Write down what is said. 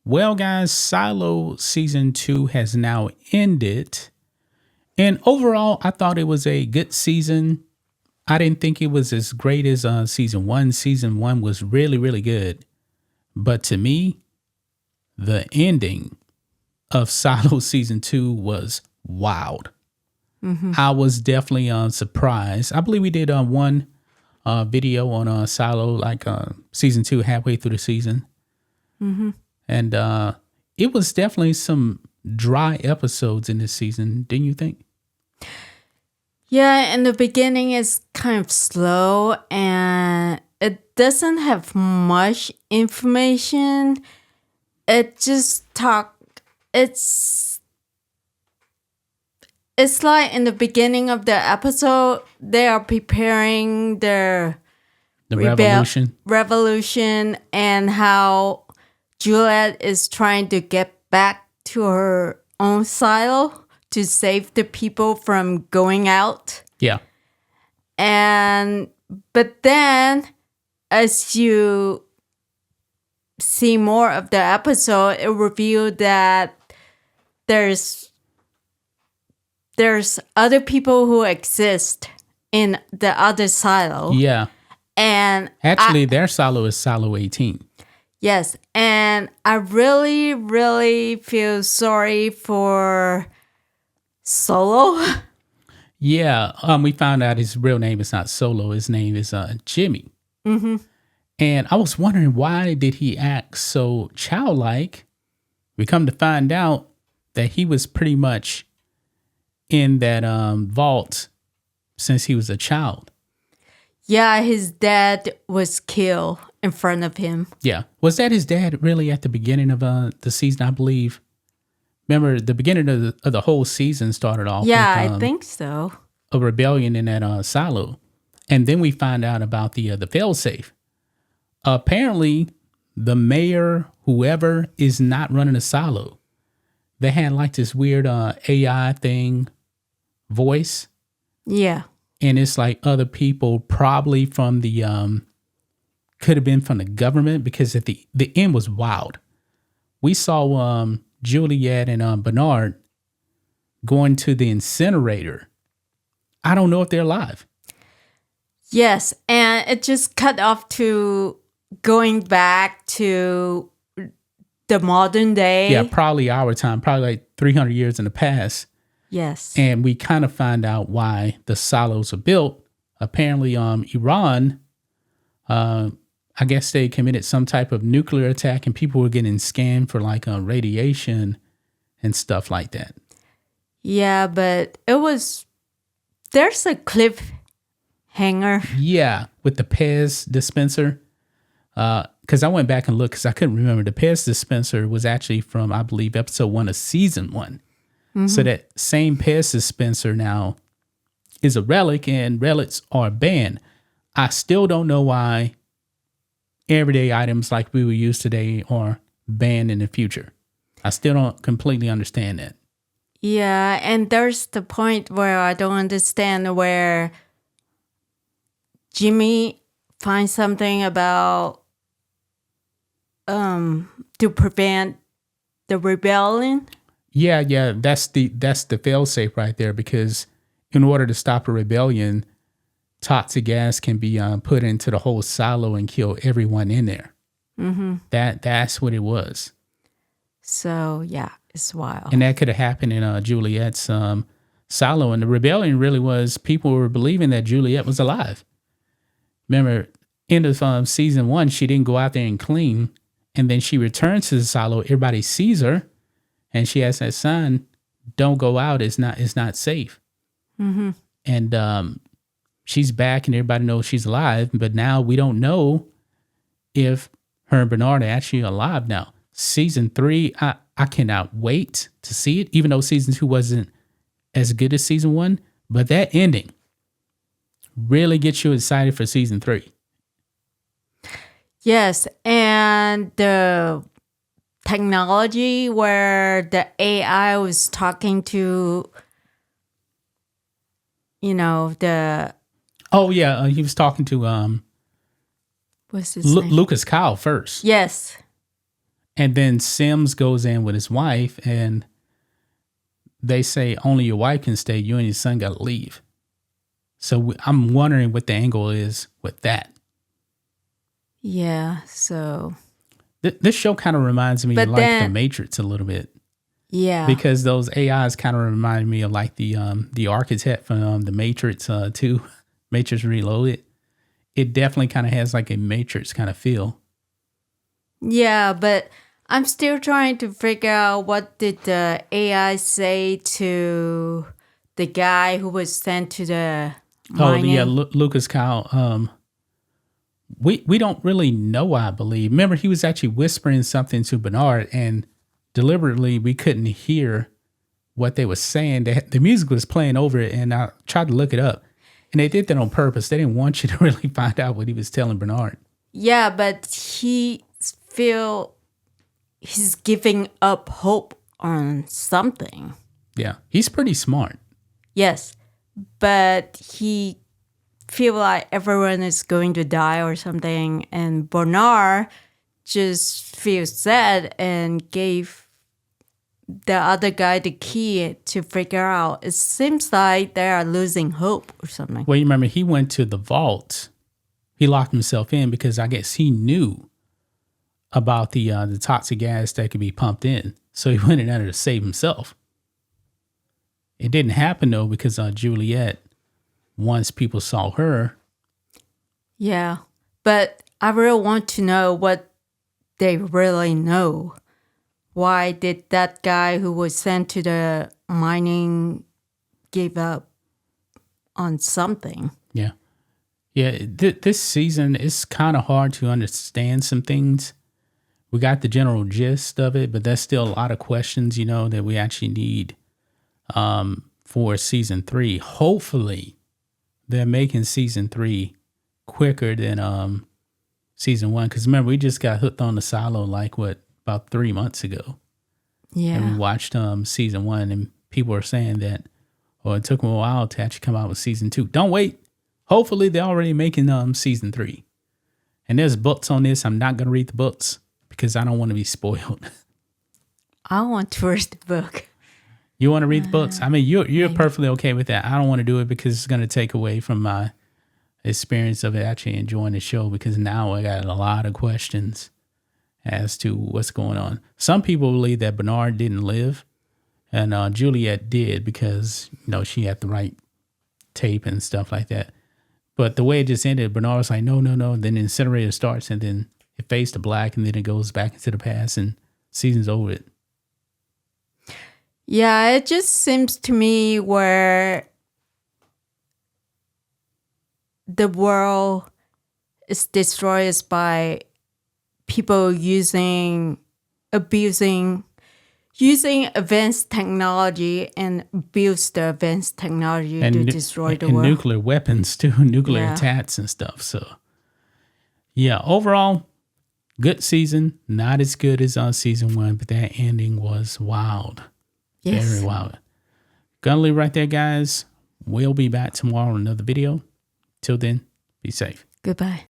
Well, guys, Silo season 2 has now ended. And overall, I thought it was a good season. I didn't think it was as great as season 1. Season 1 was really, really good. But to me, the ending of Silo season 2 was wild. I was definitely surprised. I believe we did one video on Silo, like season 2, halfway through the season. And it was definitely some dry episodes in this season, didn't you think? Yeah, in the beginning it's kind of slow and it doesn't have much information. It's like in the beginning of the episode they are preparing their The revolution. revolution and how Juliette is trying to get back to her own silo to save the people from going out. Yeah. But then as you see more of the episode, it revealed that there's other people who exist in the other silo. Yeah. And Actually, their silo is Silo 18. yes, and I really, really feel sorry for Solo. Yeah. We found out his real name is not Solo. His name is Jimmy. And I was wondering, why did he act so childlike? We come to find out that he was pretty much in that vault since he was a child. Yeah, his dad was killed in front of him. Yeah. Was that his dad really at the beginning of the season, I believe? Remember, the beginning of the whole season started off Yeah, with I think so. a rebellion in that silo. And then we find out about the failsafe. Apparently, the mayor, whoever, is not running a silo. They had like this weird AI thing, voice. Yeah. And it's like other people probably from the could have been from the government, because at the end was wild. We saw Juliette and Bernard going to the incinerator. I don't know if they're alive. Yes, and it just cut off to going back to the modern day. Yeah, probably our time, probably like 300 years in the past. Yes. And we kind of find out why the silos are built. Apparently, Iran, I guess they committed some type of nuclear attack and people were getting scanned for like radiation and stuff like that. Yeah, but there's a cliffhanger. Yeah, with the Pez dispenser. Because I went back and looked because I couldn't remember. The Pez dispenser was actually from, I believe, episode 1 of season 1. So that same Pez dispenser now is a relic, and relics are banned. I still don't know why everyday items like we would use today are banned in the future. I still don't completely understand that. Yeah, and there's the point where I don't understand where Jimmy finds something about to prevent the rebellion. Yeah, that's the failsafe right there, because in order to stop a rebellion, toxic gas can be put into the whole silo and kill everyone in there. That's what it was. So yeah, it's wild. And that could have happened in Juliette's silo. And the rebellion really was, people were believing that Juliette was alive. Remember, end of season 1, she didn't go out there and clean. And then she returns to the silo. Everybody sees her. And she has that sign, don't go out, it's not safe. And she's back and everybody knows she's alive. But now we don't know if her and Bernard are actually alive now. Season 3, I cannot wait to see it, even though season 2 wasn't as good as season 1. But that ending really gets you excited for season 3. Yes, and the technology where the AI was talking to, the... Oh, yeah, he was talking to What's his name? Lucas Kyle first. Yes. And then Sims goes in with his wife, and they say only your wife can stay. You and your son got to leave. So I'm wondering what the angle is with that. Yeah, so. This show kind of reminds me But of like The Matrix a little bit. Yeah. Because those AIs kind of remind me of like the architect from The Matrix 2, Matrix Reloaded. It definitely kind of has like a Matrix kind of feel. Yeah, but I'm still trying to figure out what did the AI say to the guy who was sent to the mining. Oh, yeah, Lucas Kyle. We don't really know, I believe. Remember, he was actually whispering something to Bernard, and deliberately we couldn't hear what they were saying. The music was playing over it, and I tried to look it up. And they did that on purpose. They didn't want you to really find out what he was telling Bernard. Yeah, but he's giving up hope on something. Yeah, he's pretty smart. Yes, but he feel like everyone is going to die or something, and Bernard just feels sad and gave the other guy the key to figure out. It seems like they are losing hope or something. Well, you remember he went to the vault. He locked himself in because I guess he knew about the toxic gas that could be pumped in. So he went in there to save himself. It didn't happen though because Juliette, once people saw her. Yeah, but I really want to know what they really know. Why did that guy who was sent to the mining give up on something? Yeah. Yeah, this season, it's kind of hard to understand some things. We got the general gist of it, but there's still a lot of questions, that we actually need for season 3. Hopefully, they're making season 3 quicker than season 1. Because remember, we just got hooked on the Silo about 3 months ago. Yeah. And we watched season 1, and people are saying that, it took them a while to actually come out with season 2. Don't wait. Hopefully, they're already making season 3. And there's books on this. I'm not going to read the books because I don't want to be spoiled. I want to read the book. You want to read the books? I mean, you're perfectly okay with that. I don't want to do it because it's going to take away from my experience of actually enjoying the show, because now I got a lot of questions as to what's going on. Some people believe that Bernard didn't live and Juliette did because, she had the right tape and stuff like that. But the way it just ended, Bernard was like, no. Then the incinerator starts and then it fades to black and then it goes back into the past and season's over it. Yeah, it just seems to me where the world is destroyed by people using advanced technology and abuse the advanced technology to destroy the world. And nuclear weapons too, nuclear attacks and stuff. So, yeah, overall, good season. Not as good as season 1, but that ending was wild. Yes. Very wild. Gonna leave right there, guys. We'll be back tomorrow on another video. Till then, be safe. Goodbye.